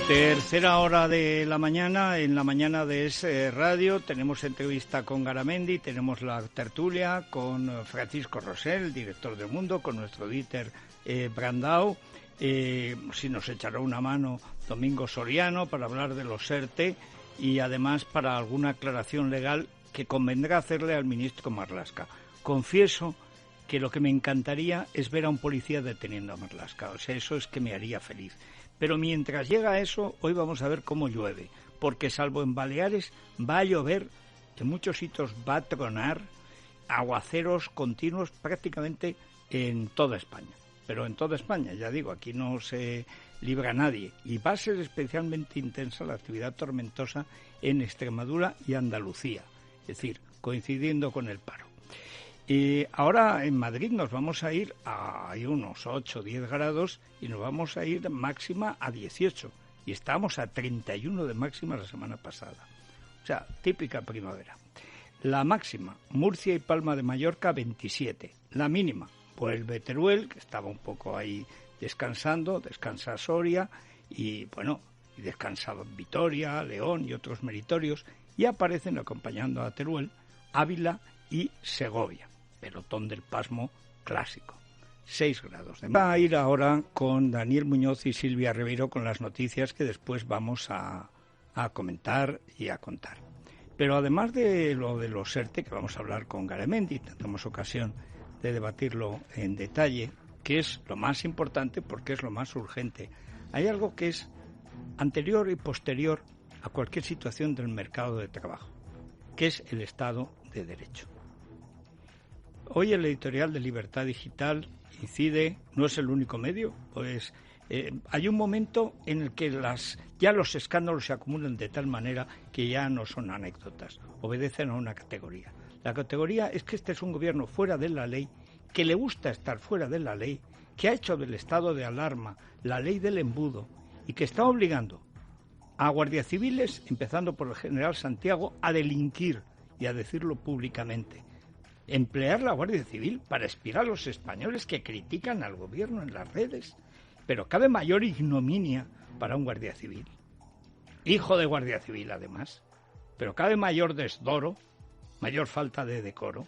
Tercera hora de la mañana, en la mañana de Es Radio, tenemos entrevista con Garamendi, tenemos la tertulia con Francisco Rosell, director del Mundo, con nuestro Dieter Brandau, si nos echará una mano Domingo Soriano para hablar de los ERTE y además para alguna aclaración legal que convendrá hacerle al ministro Marlaska. Confieso que lo que me encantaría es ver a un policía deteniendo a Marlaska, o sea, eso es que me haría feliz. Pero mientras llega eso, hoy vamos a ver cómo llueve, porque salvo en Baleares va a llover, en muchos sitios va a tronar, aguaceros continuos prácticamente en toda España. Pero en toda España, ya digo, aquí no se libra nadie. Y va a ser especialmente intensa la actividad tormentosa en Extremadura y Andalucía, es decir, coincidiendo con el paro. Y ahora en Madrid nos vamos a ir a unos 8 o 10 grados y nos vamos a ir máxima a 18. Y estábamos a 31 de máxima la semana pasada. O sea, típica primavera. La máxima, Murcia y Palma de Mallorca, 27. La mínima, vuelve Teruel, que estaba un poco ahí descansando, descansa Soria y bueno, y descansaba Vitoria, León y otros meritorios. Y aparecen acompañando a Teruel, Ávila y Segovia. Pelotón del pasmo clásico. 6 grados de máxima. Va a ir ahora con Daniel Muñoz y Silvia Ribeiro con las noticias que después vamos a comentar y a contar. Pero además de lo de los ERTE, que vamos a hablar con Garamendi, tendremos ocasión de debatirlo en detalle, que es lo más importante porque es lo más urgente. Hay algo que es anterior y posterior a cualquier situación del mercado de trabajo, que es el Estado de Derecho. Hoy el editorial de Libertad Digital incide, no es el único medio, pues hay un momento en el que ya los escándalos se acumulan de tal manera que ya no son anécdotas, obedecen a una categoría. La categoría es que este es un gobierno fuera de la ley, que le gusta estar fuera de la ley, que ha hecho del estado de alarma la ley del embudo y que está obligando a guardias civiles, empezando por el general Santiago, a delinquir y a decirlo públicamente. Emplear la Guardia Civil para espiar a los españoles que critican al gobierno en las redes. Pero cabe mayor ignominia para un guardia civil. Hijo de Guardia Civil, además. Pero cabe mayor desdoro, mayor falta de decoro.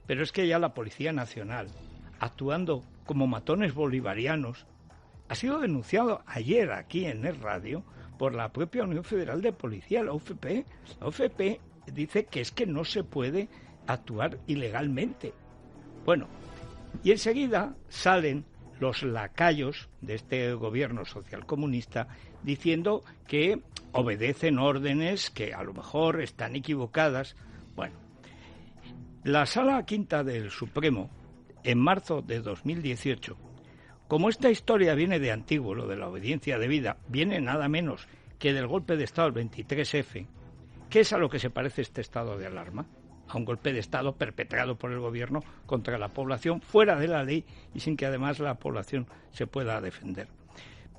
Pero es que ya la Policía Nacional, actuando como matones bolivarianos, ha sido denunciado ayer aquí en el radio por la propia Unión Federal de Policía, la UFP. La UFP dice que es que no se puede actuar ilegalmente. Bueno, y enseguida salen los lacayos de este gobierno socialcomunista diciendo que obedecen órdenes que a lo mejor están equivocadas. Bueno, la Sala Quinta del Supremo, en marzo de 2018, como esta historia viene de antiguo, lo de la obediencia debida, viene nada menos que del golpe de Estado del 23F, ¿qué es a lo que se parece este estado de alarma? A un golpe de Estado perpetrado por el gobierno contra la población fuera de la ley y sin que además la población se pueda defender.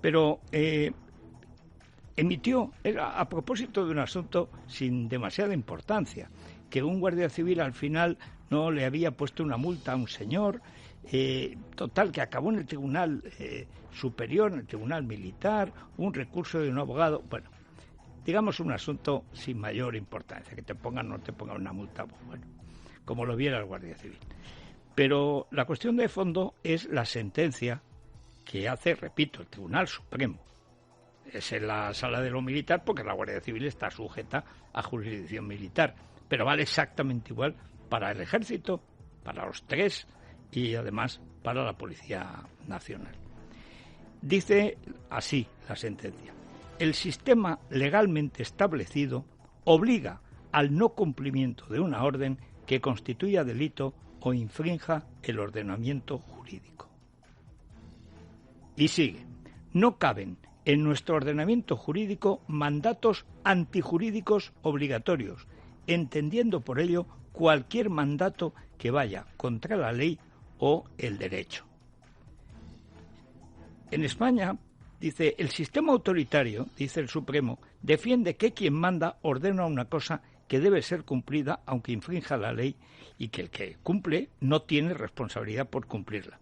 Pero emitió, a propósito de un asunto sin demasiada importancia, que un guardia civil al final no le había puesto una multa a un señor, total, que acabó en el Tribunal Superior, en el Tribunal Militar, un recurso de un abogado, bueno, digamos un asunto sin mayor importancia, que te pongan o no te pongan una multa, bueno, como lo viera el Guardia Civil. Pero la cuestión de fondo es la sentencia que hace, repito, el Tribunal Supremo. Es en la sala de lo militar porque la Guardia Civil está sujeta a jurisdicción militar, pero vale exactamente igual para el Ejército, para los tres y además para la Policía Nacional. Dice así la sentencia: el sistema legalmente establecido obliga al no cumplimiento de una orden que constituya delito o infrinja el ordenamiento jurídico. Y sigue: no caben en nuestro ordenamiento jurídico mandatos antijurídicos obligatorios, entendiendo por ello cualquier mandato que vaya contra la ley o el derecho. En España, dice, el sistema autoritario, dice el Supremo, defiende que quien manda ordena una cosa que debe ser cumplida aunque infrinja la ley y que el que cumple no tiene responsabilidad por cumplirla.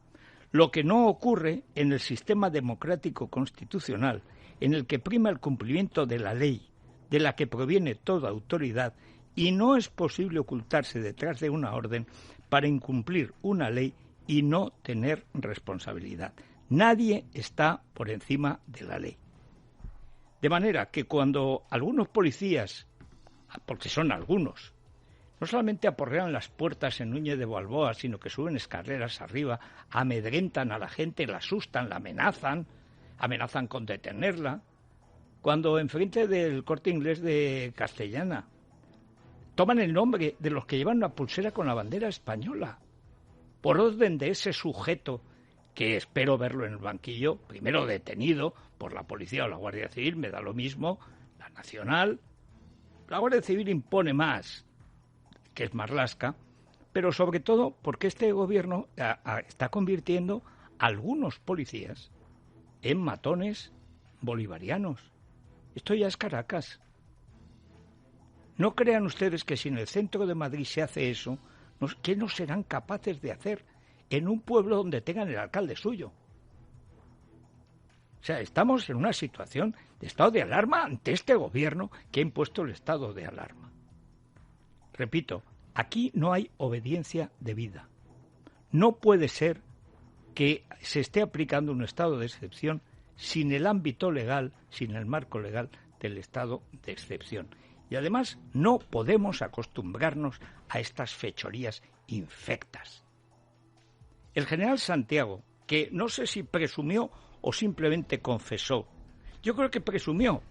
Lo que no ocurre en el sistema democrático constitucional, en el que prima el cumplimiento de la ley, de la que proviene toda autoridad, y no es posible ocultarse detrás de una orden para incumplir una ley y no tener responsabilidad. Nadie está por encima de la ley. De manera que cuando algunos policías, porque son algunos, no solamente aporrean las puertas en Núñez de Balboa, sino que suben escaleras arriba, amedrentan a la gente, la asustan, la amenazan con detenerla, cuando enfrente del Corte Inglés de Castellana toman el nombre de los que llevan una pulsera con la bandera española, por orden de ese sujeto que espero verlo en el banquillo, primero detenido por la policía o la Guardia Civil, me da lo mismo, la Nacional. La Guardia Civil impone más, que es Marlaska, pero sobre todo porque este gobierno está convirtiendo a algunos policías en matones bolivarianos. Esto ya es Caracas. No crean ustedes que si en el centro de Madrid se hace eso, ¿qué no serán capaces de hacer en un pueblo donde tengan el alcalde suyo? O sea, estamos en una situación de estado de alarma ante este gobierno que ha impuesto el estado de alarma. Repito, aquí no hay obediencia debida. No puede ser que se esté aplicando un estado de excepción sin el ámbito legal, sin el marco legal del estado de excepción. Y además no podemos acostumbrarnos a estas fechorías infectas. El general Santiago, que no sé si presumió o simplemente confesó, yo creo que presumió,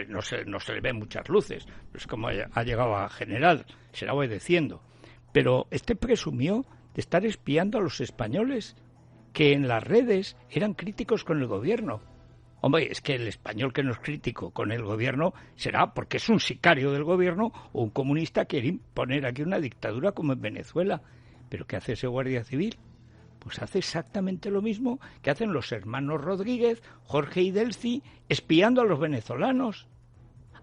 no se le ven muchas luces, es como ha llegado a general, se la voy diciendo, pero presumió de estar espiando a los españoles que en las redes eran críticos con el gobierno. Hombre, es que el español que no es crítico con el gobierno será porque es un sicario del gobierno o un comunista que quiere imponer aquí una dictadura como en Venezuela. ¿Pero qué hace ese guardia civil? Pues hace exactamente lo mismo que hacen los hermanos Rodríguez, Jorge y Delcy, espiando a los venezolanos,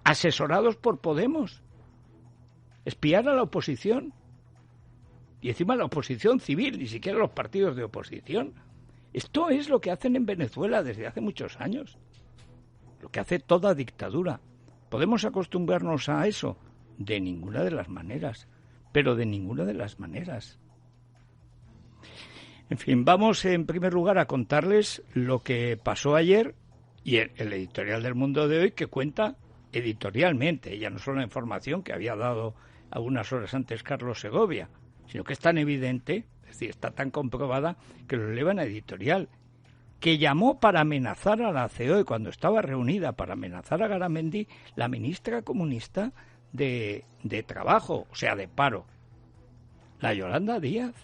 asesorados por Podemos. Espiar a la oposición. Y encima la oposición civil, ni siquiera los partidos de oposición. Esto es lo que hacen en Venezuela desde hace muchos años. Lo que hace toda dictadura. ¿Podemos acostumbrarnos a eso? De ninguna de las maneras. Pero de ninguna de las maneras. En fin, vamos en primer lugar a contarles lo que pasó ayer y el editorial del Mundo de hoy, que cuenta editorialmente, ya no solo la información que había dado algunas horas antes Carlos Segovia, sino que es tan evidente, es decir, está tan comprobada, que lo elevan a editorial, que llamó para amenazar a la COE cuando estaba reunida para amenazar a Garamendi, la ministra comunista de Trabajo, o sea, de paro, la Yolanda Díaz.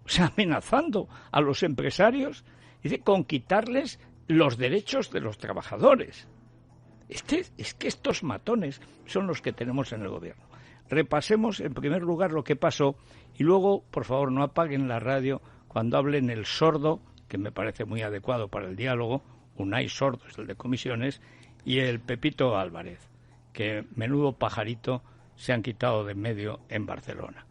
O sea, amenazando a los empresarios, dice, con quitarles los derechos de los trabajadores. Es que estos matones son los que tenemos en el gobierno. Repasemos en primer lugar lo que pasó y luego, por favor, no apaguen la radio cuando hablen el sordo, que me parece muy adecuado para el diálogo, Unai Sordo es el de comisiones, y el Pepito Álvarez, que menudo pajarito se han quitado de en medio en Barcelona.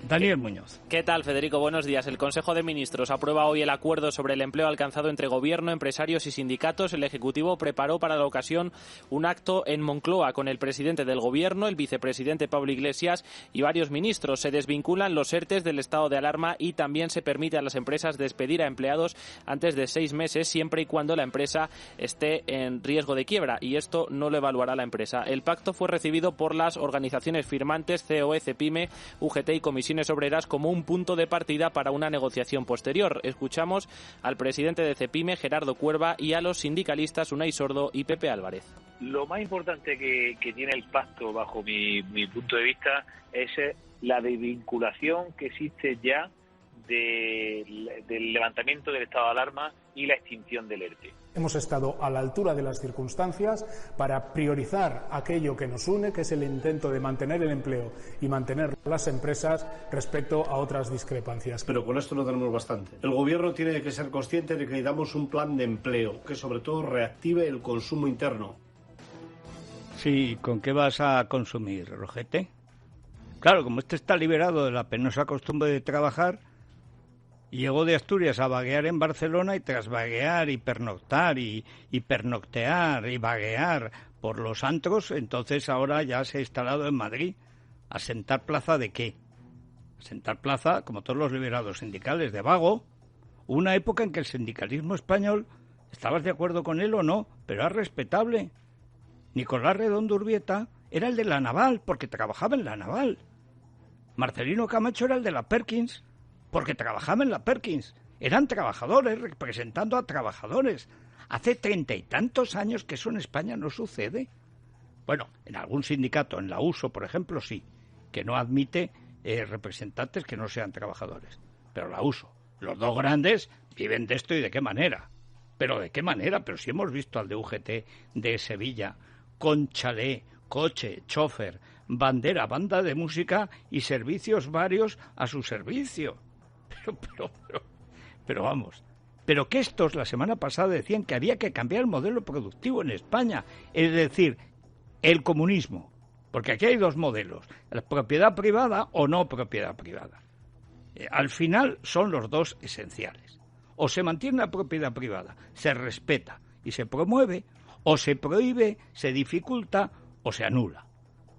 Daniel Muñoz. ¿Qué tal, Federico? Buenos días. El Consejo de Ministros aprueba hoy el acuerdo sobre el empleo alcanzado entre Gobierno, empresarios y sindicatos. El Ejecutivo preparó para la ocasión un acto en Moncloa con el presidente del Gobierno, el vicepresidente Pablo Iglesias y varios ministros. Se desvinculan los ERTEs del estado de alarma y también se permite a las empresas despedir a empleados antes de 6 meses, siempre y cuando la empresa esté en riesgo de quiebra, y esto no lo evaluará la empresa. El pacto fue recibido por las organizaciones firmantes COE, CEPIME, UGT y Comisiones Obreras como un punto de partida para una negociación posterior. Escuchamos al presidente de CEPIME, Gerardo Cuerva, y a los sindicalistas Unai Sordo y Pepe Álvarez. Lo más importante que tiene el pacto, bajo mi punto de vista, es la desvinculación que existe ya del levantamiento del estado de alarma y la extinción del ERTE. Hemos estado a la altura de las circunstancias para priorizar aquello que nos une, que es el intento de mantener el empleo y mantener las empresas respecto a otras discrepancias. Pero con esto no tenemos bastante. El Gobierno tiene que ser consciente de que necesitamos un plan de empleo que sobre todo reactive el consumo interno. Sí, ¿con qué vas a consumir, Rojete? Claro, como este está liberado de la penosa costumbre de trabajar, Llegó de Asturias a vaguear en Barcelona y tras vaguear y pernoctar y pernoctear y vaguear por los antros, entonces ahora ya se ha instalado en Madrid. ¿A sentar plaza de qué? A sentar plaza, como todos los liberados sindicales, de vago. Una época en que el sindicalismo español, ¿estabas de acuerdo con él o no? Pero era respetable. Nicolás Redondo Urbieta era el de la Naval, porque trabajaba en la Naval. Marcelino Camacho era el de la Perkins, porque trabajaba en la Perkins. Eran trabajadores, representando a trabajadores. Hace 30 y tantos años que eso en España no sucede. Bueno, en algún sindicato, en la USO, por ejemplo, sí, que no admite representantes que no sean trabajadores. Pero la USO, los dos grandes, viven de esto y de qué manera. ¿Pero de qué manera? Pero si hemos visto al de UGT de Sevilla, con chalet, coche, chofer, bandera, banda de música y servicios varios a su servicio. Pero vamos, pero que estos la semana pasada decían que había que cambiar el modelo productivo en España, es decir, el comunismo, porque aquí hay dos modelos, la propiedad privada o no propiedad privada. Al final son los dos esenciales. O se mantiene la propiedad privada, se respeta y se promueve, o se prohíbe, se dificulta o se anula.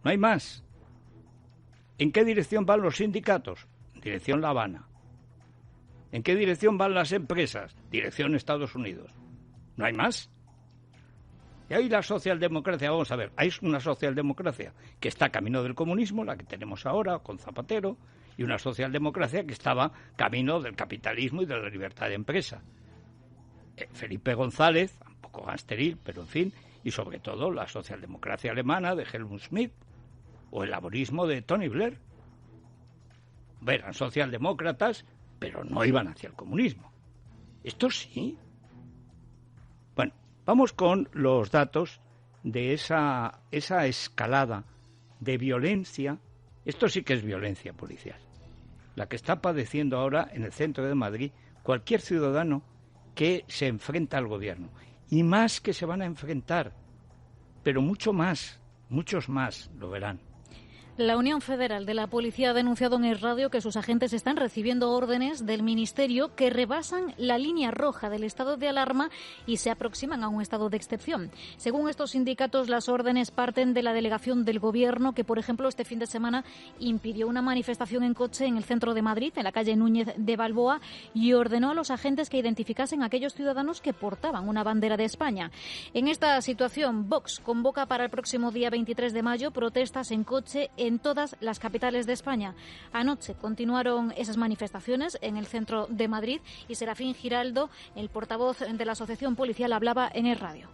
No hay más. ¿En qué dirección van los sindicatos? Dirección La Habana. ¿En qué dirección van las empresas? Dirección Estados Unidos. ¿No hay más? Y ahí la socialdemocracia, vamos a ver, hay una socialdemocracia que está camino del comunismo, la que tenemos ahora con Zapatero, y una socialdemocracia que estaba camino del capitalismo y de la libertad de empresa. Felipe González, un poco gangsteril, pero en fin, y sobre todo la socialdemocracia alemana de Helmut Schmidt, o el laborismo de Tony Blair. Eran socialdemócratas, pero no iban hacia el comunismo. Esto sí. Bueno, vamos con los datos de esa escalada de violencia. Esto sí que es violencia policial. La que está padeciendo ahora en el centro de Madrid cualquier ciudadano que se enfrenta al gobierno. Y más que se van a enfrentar, pero mucho más, muchos más lo verán. La Unión Federal de la Policía ha denunciado en el radio que sus agentes están recibiendo órdenes del Ministerio que rebasan la línea roja del estado de alarma y se aproximan a un estado de excepción. Según estos sindicatos, las órdenes parten de la delegación del Gobierno que, por ejemplo, este fin de semana impidió una manifestación en coche en el centro de Madrid, en la calle Núñez de Balboa, y ordenó a los agentes que identificasen a aquellos ciudadanos que portaban una bandera de España. En esta situación, Vox convoca para el próximo día 23 de mayo protestas en coche en todas las capitales de España. Anoche continuaron esas manifestaciones en el centro de Madrid y Serafín Giraldo, el portavoz de la Asociación Policial, hablaba en el radio.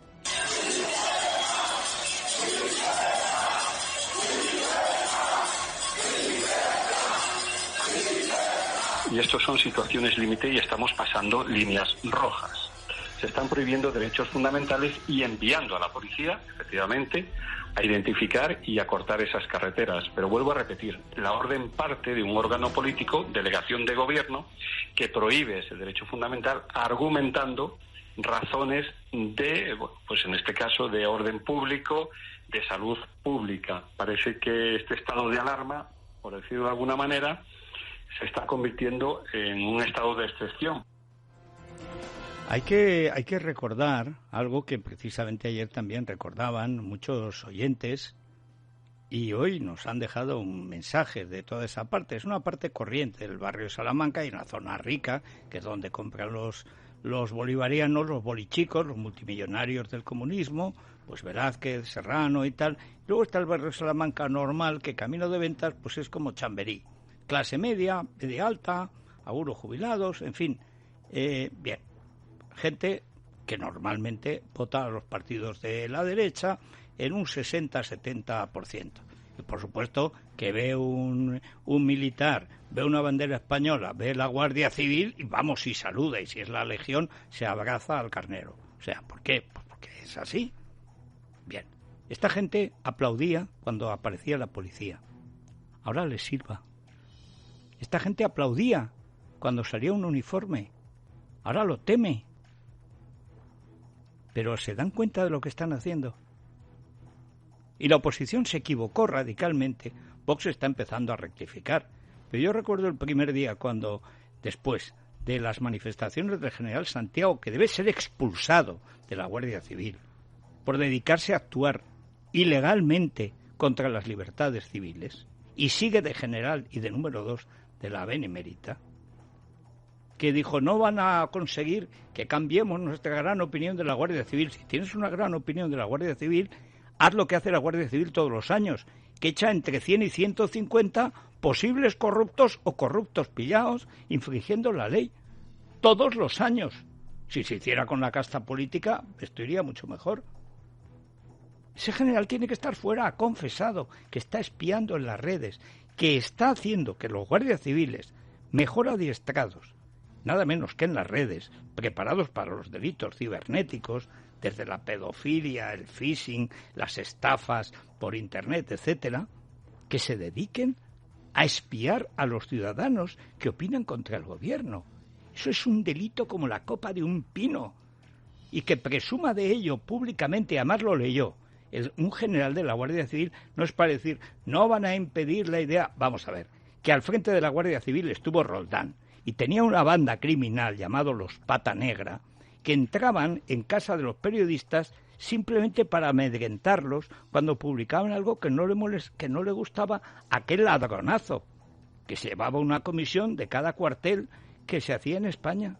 Y estos son situaciones límite y estamos pasando líneas rojas. Se están prohibiendo derechos fundamentales y enviando a la policía, efectivamente, a identificar y a cortar esas carreteras. Pero vuelvo a repetir, la orden parte de un órgano político, delegación de gobierno, que prohíbe ese derecho fundamental argumentando razones de, pues en este caso, de orden público, de salud pública. Parece que este estado de alarma, por decirlo de alguna manera, se está convirtiendo en un estado de excepción. Hay que recordar algo que precisamente ayer también recordaban muchos oyentes y hoy nos han dejado un mensaje de toda esa parte. Es una parte corriente del barrio de Salamanca y una zona rica, que es donde compran los bolivarianos, los bolichicos, los multimillonarios del comunismo, pues Velázquez, Serrano y tal. Luego está el barrio de Salamanca normal, que camino de ventas pues es como Chamberí. Clase media, media alta, algunos jubilados, en fin. Bien. Gente que normalmente vota a los partidos de la derecha en un 60-70%. Y por supuesto que ve un militar, ve una bandera española, ve la Guardia Civil y vamos, y saluda, y si es la Legión se abraza al carnero. O sea, ¿por qué? Pues porque es así. Bien, esta gente aplaudía cuando aparecía la policía. Ahora les sirva. Esta gente aplaudía cuando salía un uniforme. Ahora lo teme. Pero ¿se dan cuenta de lo que están haciendo? Y la oposición se equivocó radicalmente. Vox está empezando a rectificar. Pero yo recuerdo el primer día cuando, después de las manifestaciones del general Santiago, que debe ser expulsado de la Guardia Civil por dedicarse a actuar ilegalmente contra las libertades civiles, y sigue de general y de número 2 de la Benemérita, que dijo: no van a conseguir que cambiemos nuestra gran opinión de la Guardia Civil. Si tienes una gran opinión de la Guardia Civil, haz lo que hace la Guardia Civil todos los años, que echa entre 100 y 150 posibles corruptos o corruptos pillados infringiendo la ley todos los años. Si se hiciera con la casta política, esto iría mucho mejor. Ese general tiene que estar fuera, ha confesado que está espiando en las redes, que está haciendo que los guardias civiles, mejor adiestrados, nada menos que en las redes, preparados para los delitos cibernéticos, desde la pedofilia, el phishing, las estafas por internet, etcétera, que se dediquen a espiar a los ciudadanos que opinan contra el gobierno. Eso es un delito como la copa de un pino. Y que presuma de ello públicamente, además lo leyó un general de la Guardia Civil, no es para decir, no van a impedir la idea. Vamos a ver, que al frente de la Guardia Civil estuvo Roldán y tenía una banda criminal llamado los Pata Negra, que entraban en casa de los periodistas simplemente para amedrentarlos cuando publicaban algo que no le gustaba a aquel ladronazo, que se llevaba una comisión de cada cuartel que se hacía en España.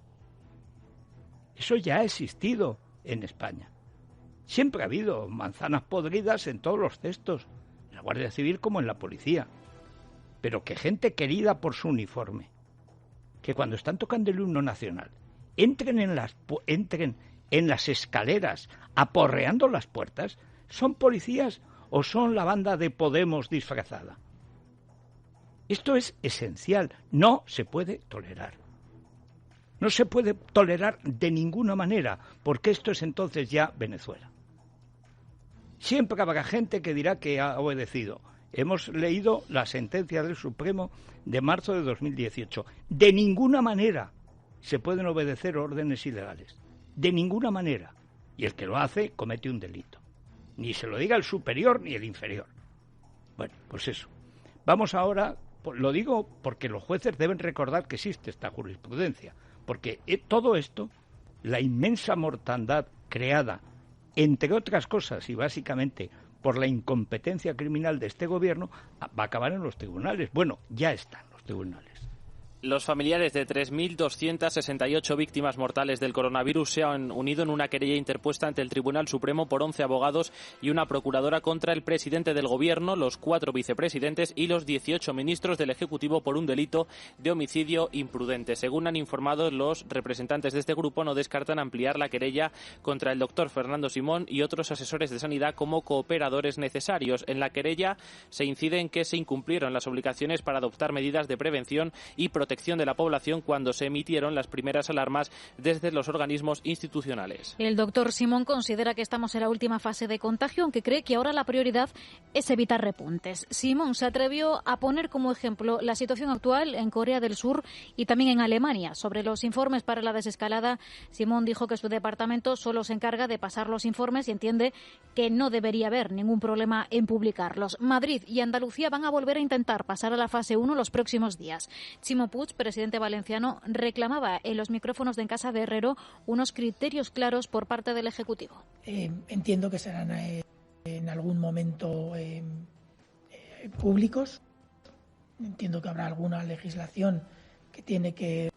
Eso ya ha existido en España. Siempre ha habido manzanas podridas en todos los cestos, en la Guardia Civil como en la policía. Pero que gente querida por su uniforme, que cuando están tocando el himno nacional, entren en las escaleras aporreando las puertas, ¿son policías o son la banda de Podemos disfrazada? Esto es esencial, no se puede tolerar. No se puede tolerar de ninguna manera, porque esto es entonces ya Venezuela. Siempre habrá gente que dirá que ha obedecido. Hemos leído la sentencia del Supremo de marzo de 2018. De ninguna manera se pueden obedecer órdenes ilegales. De ninguna manera. Y el que lo hace comete un delito. Ni se lo diga el superior ni el inferior. Bueno, pues eso. Vamos ahora, lo digo porque los jueces deben recordar que existe esta jurisprudencia. Porque todo esto, la inmensa mortandad creada, entre otras cosas y básicamente por la incompetencia criminal de este gobierno, va a acabar en los tribunales. Bueno, ya están los tribunales. Los familiares de 3.268 víctimas mortales del coronavirus se han unido en una querella interpuesta ante el Tribunal Supremo por 11 abogados y una procuradora contra el presidente del Gobierno, los 4 vicepresidentes y los 18 ministros del Ejecutivo por un delito de homicidio imprudente. Según han informado los representantes de este grupo, no descartan ampliar la querella contra el doctor Fernando Simón y otros asesores de sanidad como cooperadores necesarios. En la querella se incide en que se incumplieron las obligaciones para adoptar medidas de prevención y protección de la población cuando se emitieron las primeras alarmas desde los organismos institucionales. El doctor Simón considera que estamos en la última fase de contagio, aunque cree que ahora la prioridad es evitar repuntes. Simón se atrevió a poner como ejemplo la situación actual en Corea del Sur y también en Alemania. Sobre los informes para la desescalada, Simón dijo que su departamento solo se encarga de pasar los informes y entiende que no debería haber ningún problema en publicarlos. Madrid y Andalucía van a volver a intentar pasar a la fase 1 los próximos días. Chimo Puig, presidente valenciano, reclamaba en los micrófonos de En Casa de Herrero unos criterios claros por parte del Ejecutivo. Entiendo que serán en algún momento públicos. Entiendo que habrá alguna legislación que tiene que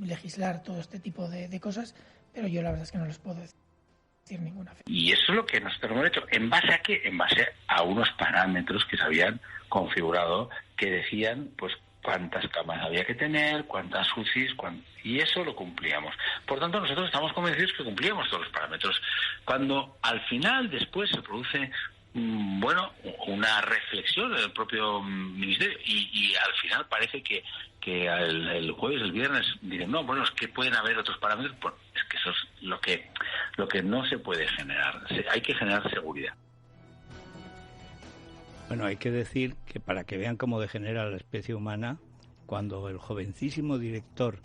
legislar todo este tipo de cosas, pero yo la verdad es que no les puedo decir ninguna fecha. Y eso es lo que nosotros hemos hecho. ¿En base a qué? En base a unos parámetros que se habían configurado que decían, pues, cuántas camas había que tener, cuántas UCIs, y eso lo cumplíamos. Por tanto, nosotros estamos convencidos que cumplíamos todos los parámetros. Cuando al final, después, se produce una reflexión del propio ministerio y al final parece que el jueves, el viernes, dicen, no, bueno, es que pueden haber otros parámetros. Pues es que eso es lo que no se puede generar. Hay que generar seguridad. Bueno, hay que decir que para que vean cómo degenera la especie humana, cuando el jovencísimo director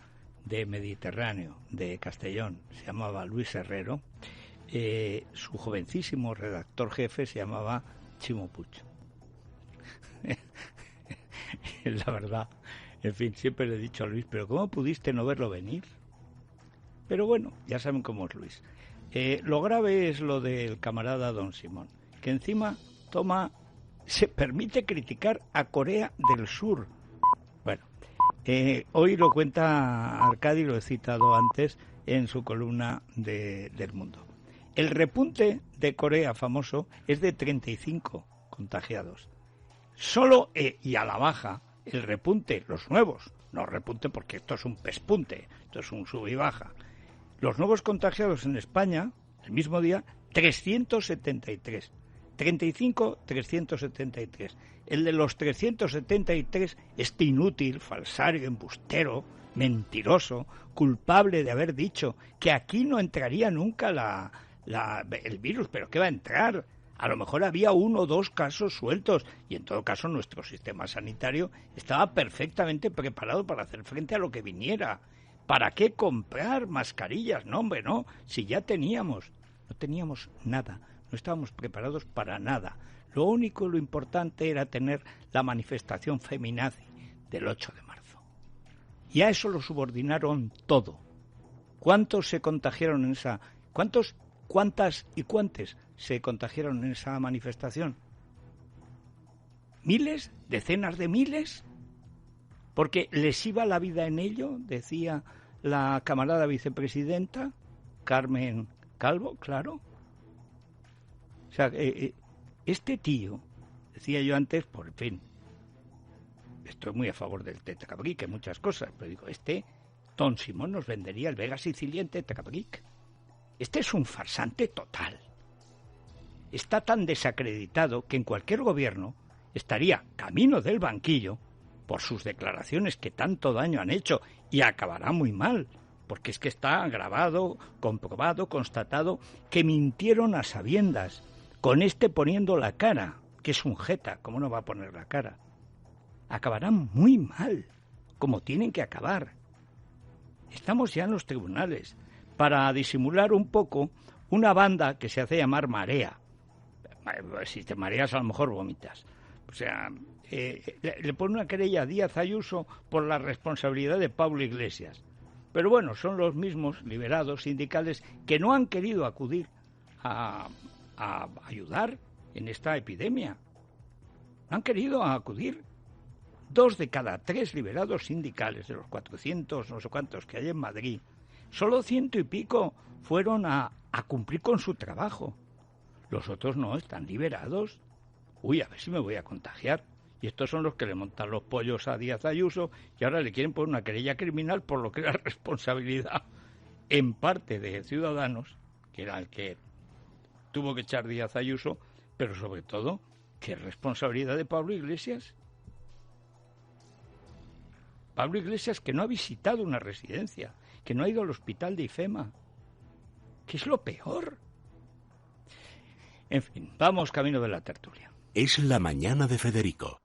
de Mediterráneo de Castellón se llamaba Luis Herrero, su jovencísimo redactor jefe se llamaba Chimo Puig. La verdad En fin, siempre le he dicho a Luis, pero ¿cómo pudiste no verlo venir? Pero bueno, ya saben cómo es Luis. Lo grave es lo del camarada Don Simón, que encima se permite criticar a Corea del Sur. Bueno, hoy lo cuenta Arcadi, lo he citado antes en su columna del Mundo. El repunte de Corea famoso es de 35 contagiados. Solo, y a la baja, el repunte, los nuevos, no repunte porque esto es un pespunte, esto es un sub y baja. Los nuevos contagiados en España, el mismo día, 373. 35, 373. El de los 373, este inútil, falsario, embustero, mentiroso, culpable de haber dicho que aquí no entraría nunca el virus, pero ¿qué va a entrar? A lo mejor había 1 o 2 casos sueltos y en todo caso nuestro sistema sanitario estaba perfectamente preparado para hacer frente a lo que viniera. ¿Para qué comprar mascarillas? No, hombre, no, si ya no teníamos nada, no estábamos preparados para nada. Lo único, lo importante era tener la manifestación feminazi del 8 de marzo. Y a eso lo subordinaron todo. ¿Cuántos se contagiaron en esa... ¿Cuántas y cuántos se contagiaron en esa manifestación? ¿Miles? ¿Decenas de miles? Porque les iba la vida en ello, decía la camarada vicepresidenta, Carmen Calvo, claro. O sea, este tío, decía yo antes, por fin, estoy muy a favor del Tetrabric, en muchas cosas, pero digo, Don Simón nos vendería el Vega Sicilian Tetrabric. Este es un farsante total. Está tan desacreditado que en cualquier gobierno estaría camino del banquillo por sus declaraciones que tanto daño han hecho, y acabará muy mal, porque es que está grabado, comprobado, constatado, que mintieron a sabiendas, con poniendo la cara, que es un jeta, ¿cómo no va a poner la cara? Acabarán muy mal, como tienen que acabar. Estamos ya en los tribunales, para disimular un poco una banda que se hace llamar Marea. Si te mareas a lo mejor vomitas. O sea, le pone una querella a Díaz Ayuso por la responsabilidad de Pablo Iglesias. Pero bueno, son los mismos liberados sindicales que no han querido acudir a ayudar en esta epidemia. No han querido acudir. 2 de cada 3 liberados sindicales de los 400, no sé cuántos que hay en Madrid, solo 100 y pico fueron a cumplir con su trabajo. Los otros no, están liberados. Uy, a ver si me voy a contagiar. Y estos son los que le montan los pollos a Díaz Ayuso y ahora le quieren poner una querella criminal por lo que era responsabilidad en parte de Ciudadanos, que era el que tuvo que echar Díaz Ayuso, pero sobre todo, ¿qué responsabilidad de Pablo Iglesias? Pablo Iglesias, que no ha visitado una residencia, que no ha ido al hospital de IFEMA, que es lo peor. En fin, vamos camino de la tertulia. Es la mañana de Federico.